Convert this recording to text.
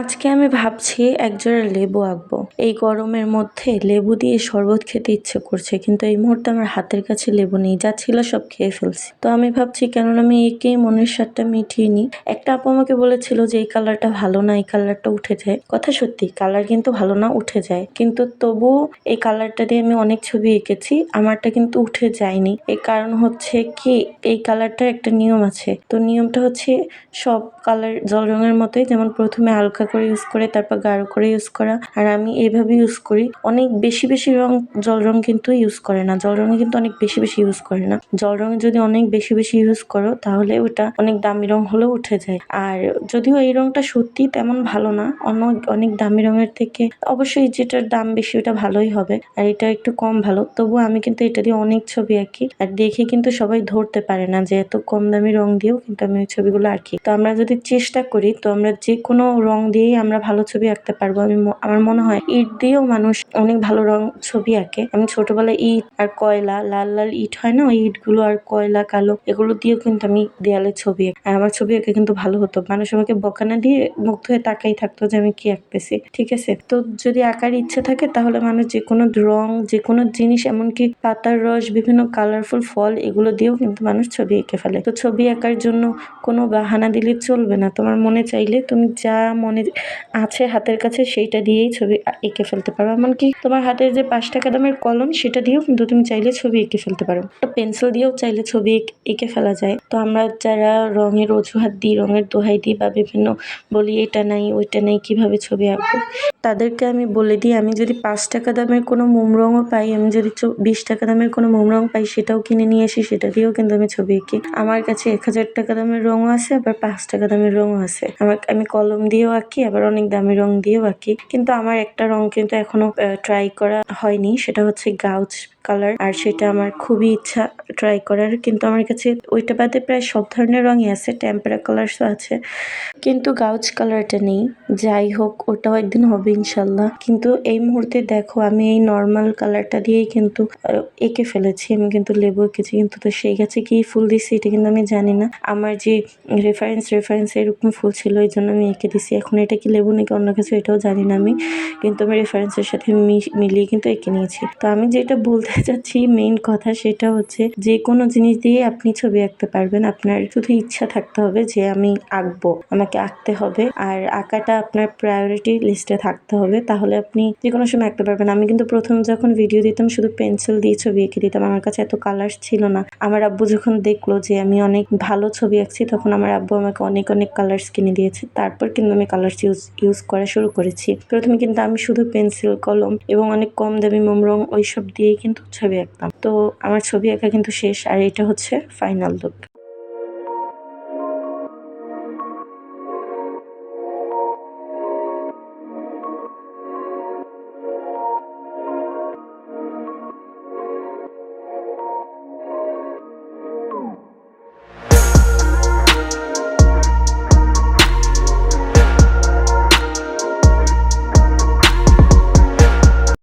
আজকে আমি ভাবছি একজোড়া লেবু আঁকবো। এই গরমের মধ্যে লেবু দিয়ে শরবত খেতে ইচ্ছে করছে, কিন্তু এই মুহূর্তে আমার হাতের কাছে লেবু নেই, যা ছিল সব খেয়ে ফেলছি। তো আমি ভাবছি কেননা আমি একেই মনের স্বাদটা মিটিয়ে নিই। একটা আপু আমাকে বলেছিল যে এই কালারটা ভালো না, এই কালারটা উঠে যায়। কথা সত্যি, কালার কিন্তু ভালো না, উঠে যায়, কিন্তু তবুও এই কালারটা দিয়ে আমি অনেক ছবি এঁকেছি, আমারটা কিন্তু উঠে যায়নি। এর কারণ হচ্ছে কি, এই কালারটার একটা নিয়ম আছে। তো নিয়মটা হচ্ছে সব কালার জল রঙের মতোই, যেমন প্রথমে হালকা করে ইউজ করে তারপর গাঢ় করে ইউজ করা, আর আমি এইভাবে ইউজ করি। অনেক বেশি বেশি জল রং কিন্তু ইউজ করে না, জল রঙে কিন্তু অনেক বেশি বেশি ইউজ করে না। জল রঙে যদি অনেক বেশি বেশি ইউজ করো তাহলে ওটা অনেক দামি রং হলেও উঠে যায়। আর যদিও এই রংটা সত্যি তেমন ভালো না, অনেক দামি রঙের থেকে অবশ্যই যেটার দাম বেশি ওটা ভালোই হবে, আর এটা একটু কম ভালো। তবুও আমি কিন্তু এটা দিয়ে অনেক ছবি আঁকি, আর দেখে কিন্তু সবাই ধরতে পারে না যে এত কম দামি রং দিয়েও কিন্তু আমি ওই ছবিগুলো আঁকি। তো আমরা যদি চেষ্টা করি তো আমরা যে কোনো রং দিয়েই আমরা ভালো ছবি আঁকতে পারবো। আমার মনে হয় ইট দিয়েও মানুষ অনেক ভালো ছবি আঁকে। আমি ছোটবেলায় ইট আর কয়লা, লাল লাল ইট হয় না, ওই ইটগুলো আর কয়লা কালো, এগুলো দিয়েও কিন্তু আমি দেয়ালে ছবি আঁকি, আর আমার ছবি আঁকে কিন্তু ভালো হতো। মানুষ আমাকে বকানা দিয়ে মুগ্ধ হয়ে তাকাই থাকতো যে আমি কি আঁকতেছি। ঠিক আছে, তো যদি আঁকার ইচ্ছে থাকে তাহলে মানুষ যে কোনো রং, যে কোনো জিনিস, এমনকি পাতার রস, বিভিন্ন কালারফুল ফল, এগুলো দিয়েও কিন্তু মানুষ ছবি এঁকে ফেলে। তো ছবি আঁকার জন্য কোনো বাহানা দিলে চলবে না। তোমার মনে চাইলে তুমি যা মনে আছে হাতের কাছে সেইটা দিয়েই ছবি এঁকে ফেলতে পারো। এমনকি তোমার হাতের যে 5 টাকা দামের কলম, সেটা দিয়েও কিন্তু তুমি চাইলে ছবি এঁকে ফেলতে পারো। তো পেন্সিল দিয়েও চাইলে ছবি এঁকে ফেলা যায়। তো আমরা যারা রঙের অজুহাত দিই, রঙের দোহাই দিই, বা বিভিন্ন বলি এটা নাই ওইটা নেই, কিভাবে ছবি আঁকবো, তাদেরকে আমি বলে দিই আমি যদি 5 টাকা দামের কোনো মোম রঙও পাই, আমি যদি 20 টাকা দামের কোনো মোম রং পাই, সেটাও কিনে নিয়ে আসি, সেটা দিয়েও কিন্তু আমি ছবি আঁকি। আমার কাছে 1000 টাকা দামের রঙও আছে, আবার 5 টাকা দামের রঙও আছে। আমি কলম দিয়েও আঁকি, আবার অনেক দামি রং দিয়েও আঁকি। কিন্তু আমার একটা রং কিন্তু এখনো ট্রাই করা হয়নি, সেটা হচ্ছে গাউজ কালার, আর সেটা আমার খুবই ইচ্ছা ট্রাই করার। কিন্তু আমার কাছে ওইটা বাদে প্রায় সব ধরনের রঙই আছে, টেম্পারা কালার্সও আছে, কিন্তু গাউজ কালারটা নেই। যাই হোক, ওটাও একদিন হবে ইনশাল্লাহ। কিন্তু এই মুহূর্তে দেখো, আমি এই নর্মাল কালারটা দিয়েই কিন্তু এঁকে ফেলেছি। আমি কিন্তু লেবু এঁকেছি, কিন্তু তো সেই গাছে কি ফুল দিচ্ছি এটা কিন্তু আমি জানি না। আমার যে রেফারেন্স এরকম ফুল ছিল, এই জন্য আমি এঁকে দিছি। এখন এটা কি লেবু নাকি অন্য কিছু এটাও জানি না আমি, কিন্তু আমি রেফারেন্সের সাথে মিলিয়ে কিন্তু এঁকে নিয়েছি। তো আমি যেটা বলতে চাচ্ছি মেইন কথা, সেটা হচ্ছে যে কোনো জিনিস দিয়ে আপনি ছবি আঁকতে পারবেন। আপনার শুধু ইচ্ছা থাকতে হবে যে আমি আঁকবো, আমাকে আঁকতে হবে, আর আঁকাটা আপনার প্রায়োরিটি লিস্টে থাকতে হবে, তাহলে আপনি যে কোনো সময় আঁকতে পারবেন। আমি কিন্তু প্রথম যখন ভিডিও দিতাম শুধু পেন্সিল দিয়ে ছবি এঁকে দিতাম, আমার কাছে এত কালার্স ছিল না। আমার আব্বু যখন দেখলো যে আমি অনেক ভালো ছবি আঁকছি, তখন আমার আব্বু আমাকে অনেক অনেক কালার্স কিনে দিয়েছে। তারপর কিন্তু আমি কালার্স ইউজ করা শুরু করেছি। প্রথমে কিন্তু আমি শুধু পেন্সিল, কলম এবং অনেক কম দামি মোম রং ওইসব দিয়েই কিন্তু ছবি আঁকতাম। তো আমার ছবি আঁকা কিন্তু শেষ, আর এটা হচ্ছে ফাইনাল লুক।